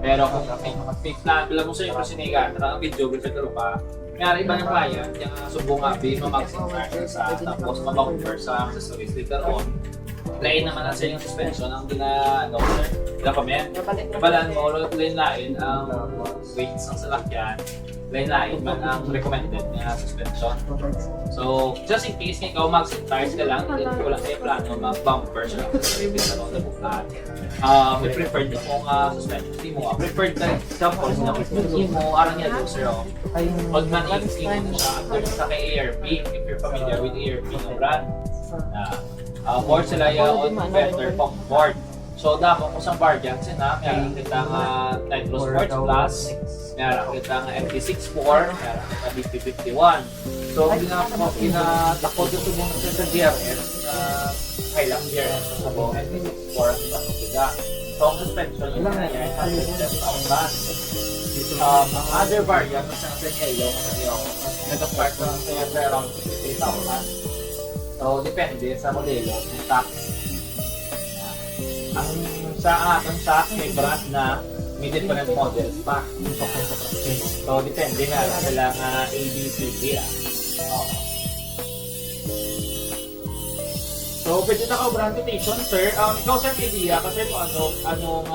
Pero kung may plan, bilang mo sa yung presinigan, ang video, video pa, mayroon iba ng client, yung subong nga, mag-maxing sa tapos mabang-convert sa accessories later on. Lain naman ang yung suspension ang gina-ano, gina-comment. Balan mo, lain-lain ang weights ng salakyan, lain-lain man ang recommended na suspension. So, just in case ikaw mag-maxing tires ka lang, hindi ko lang kayo plano mag-bumper sa accessories na lang lahat. May preferred din mong suspension. Hindi mo, preferred ka example na suspension mo, arang niya doon, sir. Pag man-i-ski mo na siya, sa kay ARP, if you're familiar with ARP ng brand, more sila yung better comfort. So, dapat kung sa bar dyan, meron kita nga Nitro Sports Plus, meron kita nga MT-64, meron kita BP-51. So, pinatakot yung sumunod sa GRS, Hilux GRS, sa buong MT-64 at itakot kita. So, ang suspension yun na yan, 110,000. Ang other variant, mas ang Yellow, nag-start na lang sa around 53,000. So, depende sa modelo, yung tax. Ang sa ating tax, may brand na may different models pa. So, depende nga lang sila nga A, B, C, D. So, pwede na ka-brand quotation, sir. Ikaw, sir, may idea kasi kung anong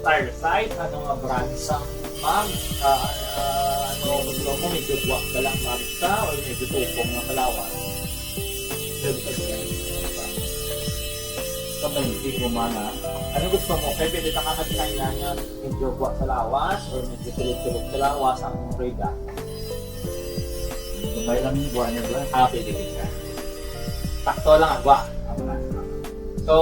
tire size, anong brands ang mag, ano gusto mo, medyo buwak ka lang magsa o medyo tupong na kalawan. So, hindi kumana. Ano gusto mo? Kaya pwede na ka mag-sign na niya medyo buwak sa lawas o medyo tulog-tulog sa lawas ang rida. May lang yung buwan niya ba? Pwede ka. Takto lang ang buwak. So,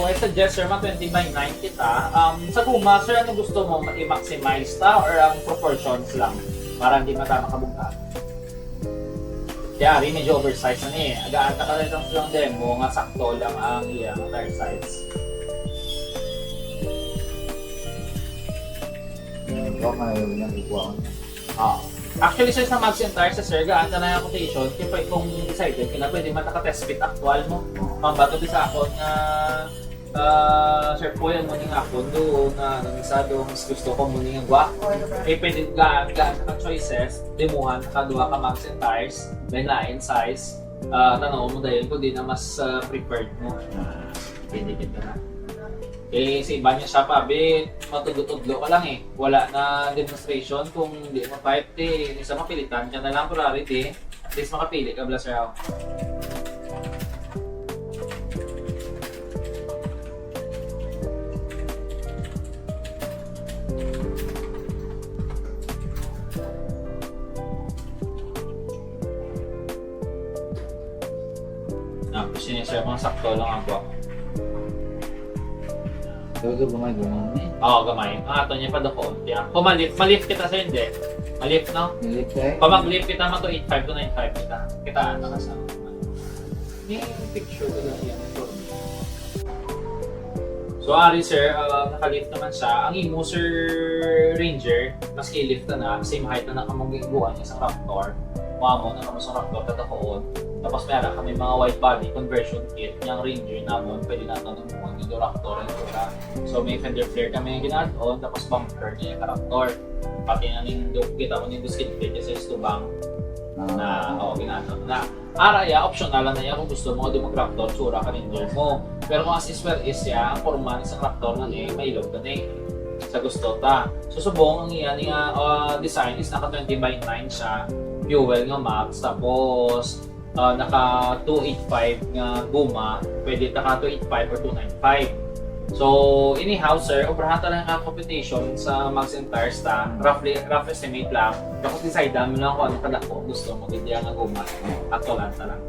I suggest sir, mag-20 by 9 kita. Sa guma, sir, ano gusto mo? I-maximize ta or ang proportions lang para hindi matama kabugkat? Kaya rin medyo oversize na niya. Agaan ka rin lang demo, nga sakto lang ang iyang tire size. Ikaw mayo yung ikuha. Actually, sir, sa mags and tires, sir, gaan ka na yung quotation. Kung decided ka na, pwede test fit actual mo. Pambato din sa akon nga sir po yan mo ning akon doon na nangisado mas gusto ko mo ning gwa. Pwede gaan ka choices, demuhan ka duha ka mags and tires, lain size. Tanaw mo dahil kung di na mas preferred mo. Pwede kita na. Sa iba niya siya pa, matudlo-tudlo ka lang wala na demonstration kung di mo 5T, isa mapilitan ka na lang priority, at least makapili ka sir. Tapos yun sir, kung sakto lang ako. Talaga ba may gumawa niya? Oo, gamay. Ang ato niya pa doon. Kung malift kita sa hindi. Malift, no? Nilip ka eh? Kung mag-lift kita, mag to 8.5 to 9.5 kita. Kitaan na kasama. May picture ko lang yan. So, ari sir, naka-lift naman siya. Ang imo, sir Ranger, maski lift na, same height na nakamagiguan niya sa Raptor. Mamo na naman sa Raptor, tatakoon. Tapos meron kami mga wide body conversion kit. Yung Ranger naman, pwede natin naman yung Raptor and Dura. So may fender flare kami yung ginagaon, tapos bumper niya yung Raptor. Pati na kita ko yung biscuit kit kasi is tubang na ginagaon na. Araya, optional na yan kung gusto mo din mag-Raptor, sura ka Ranger mo. Pero kung as well is ya, ang forma ng isang Raptor na may ilog ka na sa gusto ta. So subong ang iyan yung design is naka 20 by 9 siya. Fuel nga max, tapos naka 285 nga guma, pwede naka 285 or 295. So anyhow sir, obrahan ta lang ang computation sa mags and tires ta. Rough estimate lang. Tapos decide mo lang kung ano kadako gusto mo gid nga guma. Actualan ta lang.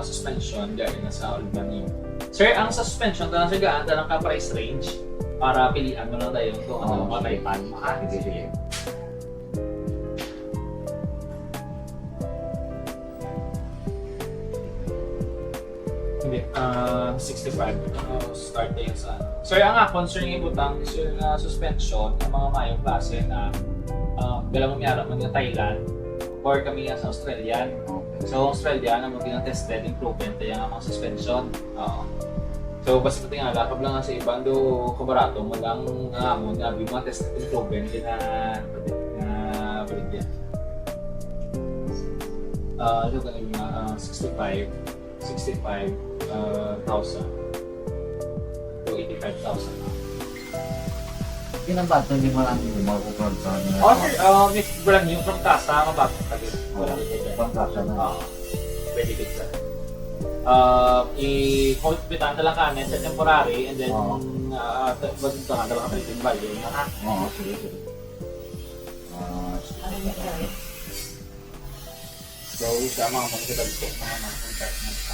Suspension gaya na sa Albany. Sir, ang suspension ta lang sir gaan ta lang ka price range para pilian mo lang dayon kung ano mataypan. Sige. Hindi, 65 start tayo sa Sir, ang concern yung ibutang is yung suspension ng mga mayong klase na galang mamiyara mo ng Thailand or kami sa Australian. So, Australian ang mga tested improvement yung mga suspension. So, So, basta tingala, lakab lang nga sa ibang do kabarato mo lang nga mo na mga test na improvement din na balik yan. Ito ka nga 65,000 to 85,000. Kinambato hindi mo lang mag-upload sa ano. Oh, sir, if brand new from Casa, mabato ka din. Wala Pangkasa na. Pwede din sir. I-computan na lang kanin sa temporary and then ba't ito nga dalawa kami yung value na ha? Oo, sige. So, sa mga magkatag ko, mga contract na sa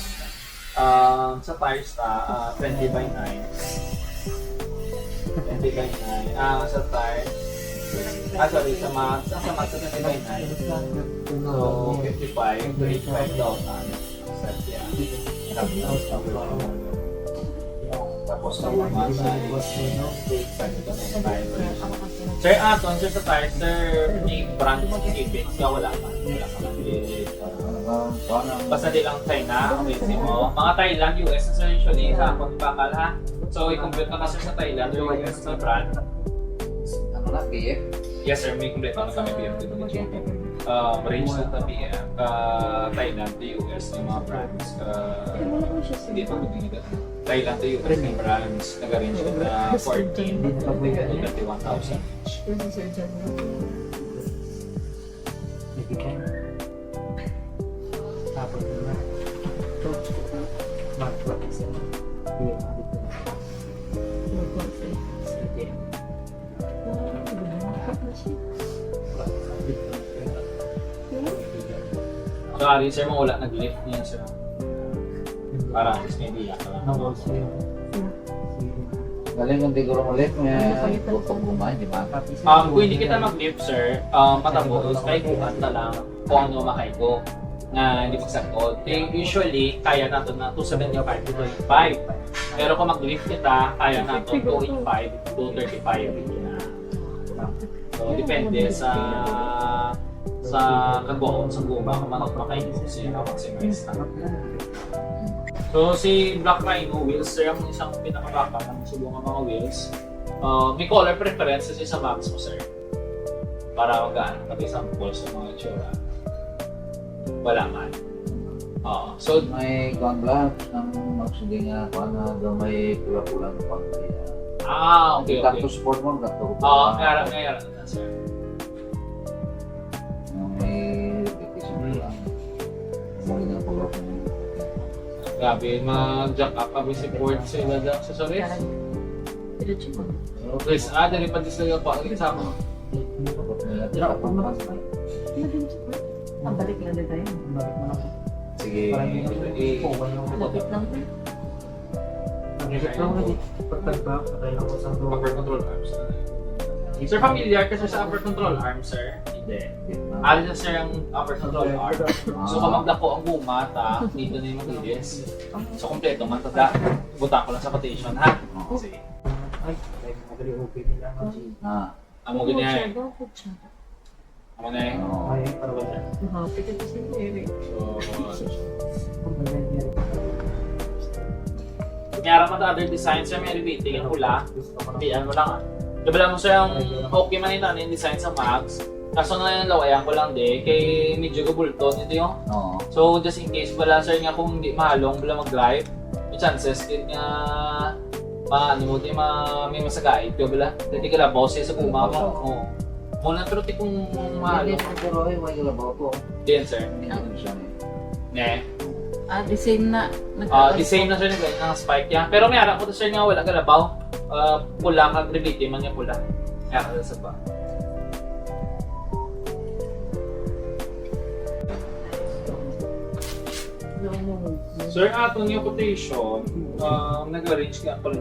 sa tires ta, 20 by 9. 20 by 9. Sa tires, sorry, sa mat, sa 20 by 9. So, 55 to 85,000. Tapos ang mga sir, aton sir sa tires, sir, may brand specific ka, wala ka. Basta di lang China, ang basic mo. Mga Thailand, US, sir, usually sa akong bakal ha. So, i-compute na kasi sa Thailand, US na brand. Ano na, BF? Yes sir, may complete na kami BF dito. Range na sa BF, Thailand to US yung mga brands. Dito ko dinigat. Thailand to US yung brands, nag-range ko na 14 to 21,000 each. Sorry sir, mawala nag-lift niya sir. Para at least may biyak ka lang. Galing kung di ko rin ulit, may bukong kumain, di ba? Kung hindi kita mag-lift sir, matapos kay kuhan na lang kung ano makaigo na hindi magsakot. Usually, kaya nato na 275 to 25. Pero kung mag-lift kita, kaya nato 285 to 35. So, depende sa kagwaon sa guma kung makaigo siya maximize na. So, si Black Rhino wheels, sir, ang isang pinakabaka ng subong mga wheels. May color preference kasi sa max mo, sir. Para magaan, pati sample sa mga itsura. Wala man. So, May kuhan black, ang magsuging nga kuhan na daw may pula-pulang kuhan. okay. Kanto sport mo, kanto ko. Ngayon na, sir. May repetition ko lang. Muli ng pula ko. Grabe, mag-jack up kami si Ford sa ilalang sa Sores. Chris, dali pa disloy ako. Ang isa mo. Ang balik lang din tayo. Sige. Lapit lang tayo. Upper control arms. Sir, familiar kasi sa upper control arms, sir? Hindi. Ali na sir ang upper control arm. So kung magdako ang gumata, dito na yung magilis. So kompleto man tada. Buta ko lang sa quotation ha. Sige. Amo ganyan. Amo na eh. Happy ka kasi Eric. So kaya man other designs sa may elevating ang pula. Pian mo lang ah. Dabala mo siya yung okay man ito yung design sa Max. Kaso na yung lawayan ko lang kay medyo gabulton ito yung. So just in case wala sir nga kung hindi mahalong wala mag-drive, may chances din nga may masagait ka bala. Hindi ka labaw siya sa guma mo. Muna pero ti kung mahalong. Pero ay, may labaw ko. Diyan sir. Hindi ko siya Ne. The same na. The same na sir ng spike yan. Pero may harap ko to sir nga wala ka labaw. Pula ka, gravity man niya pula. Kaya ka sa ba? Sir, atong yung quotation, nag-arrange ka pala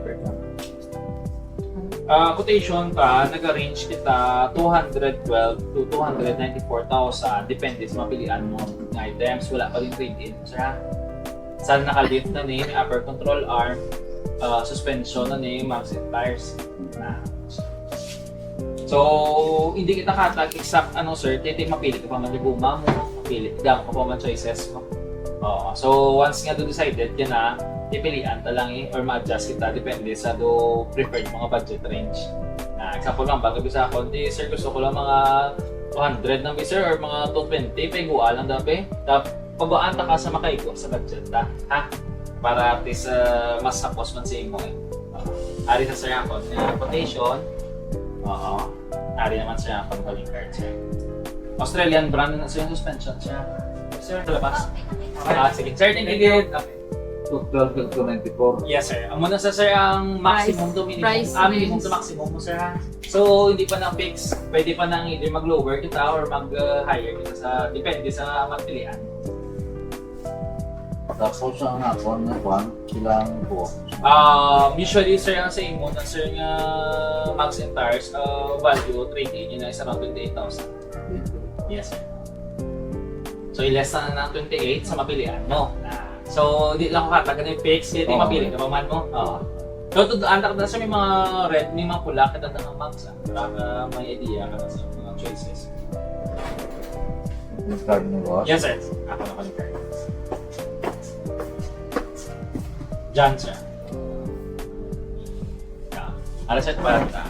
quotation ka, nag-arrange kita 212 to 294,000 depende sa mapilian mo ng items. Wala pa rin trade-in. Sir, saan naka-lift na ni upper control arm, suspension na ni max tires na. So, hindi kita katag exact sir, mapili ka pa man yung guma mo, mapili ka pa man choices mo. So, once nga do decided ka na, ipilian talang or ma-adjust kita depende sa do preferred mga budget range. Example lang, bago bisa ako, di sir gusto ko lang mga 200 ng sir or mga 220, paiguan lang dapat. Tapos pabaan ta ka sa makaigo sa budget ta, ha? Para at least mas sapos man sa imo eh. Ari sa sir ako, quotation. Oo. Ari naman siya ako calling card sir. Australian brand na siya yung suspension siya. Sir, labas. Sige. Sir, thank you. Okay. 12,294. Yes, sir. Ang muna sa sir ang maximum to minimum. Price Minimum to maximum mo, sir, ha? So, hindi pa na fix. Pwede pa nang either mag-lower kita or mag-higher kita sa, depende sa matilian. Tapos ang hapon na kwan, silang buwan. Usually, sir, ang sa imo na sir nga max and tires, value trading, yun na is around 28,000. Yes, sir. So, i-less na ng 28 sa mapilian mo. So, di lang ko katagan yung fix, hindi mapili ka pa man mo. So, anak na sa may mga red, may mga pula, kita na ng max. Para may idea ka na sa mga choices. Yung card ni boss. Yes, sir. Ako na yung card. Diyan siya. Alas 7 para kita.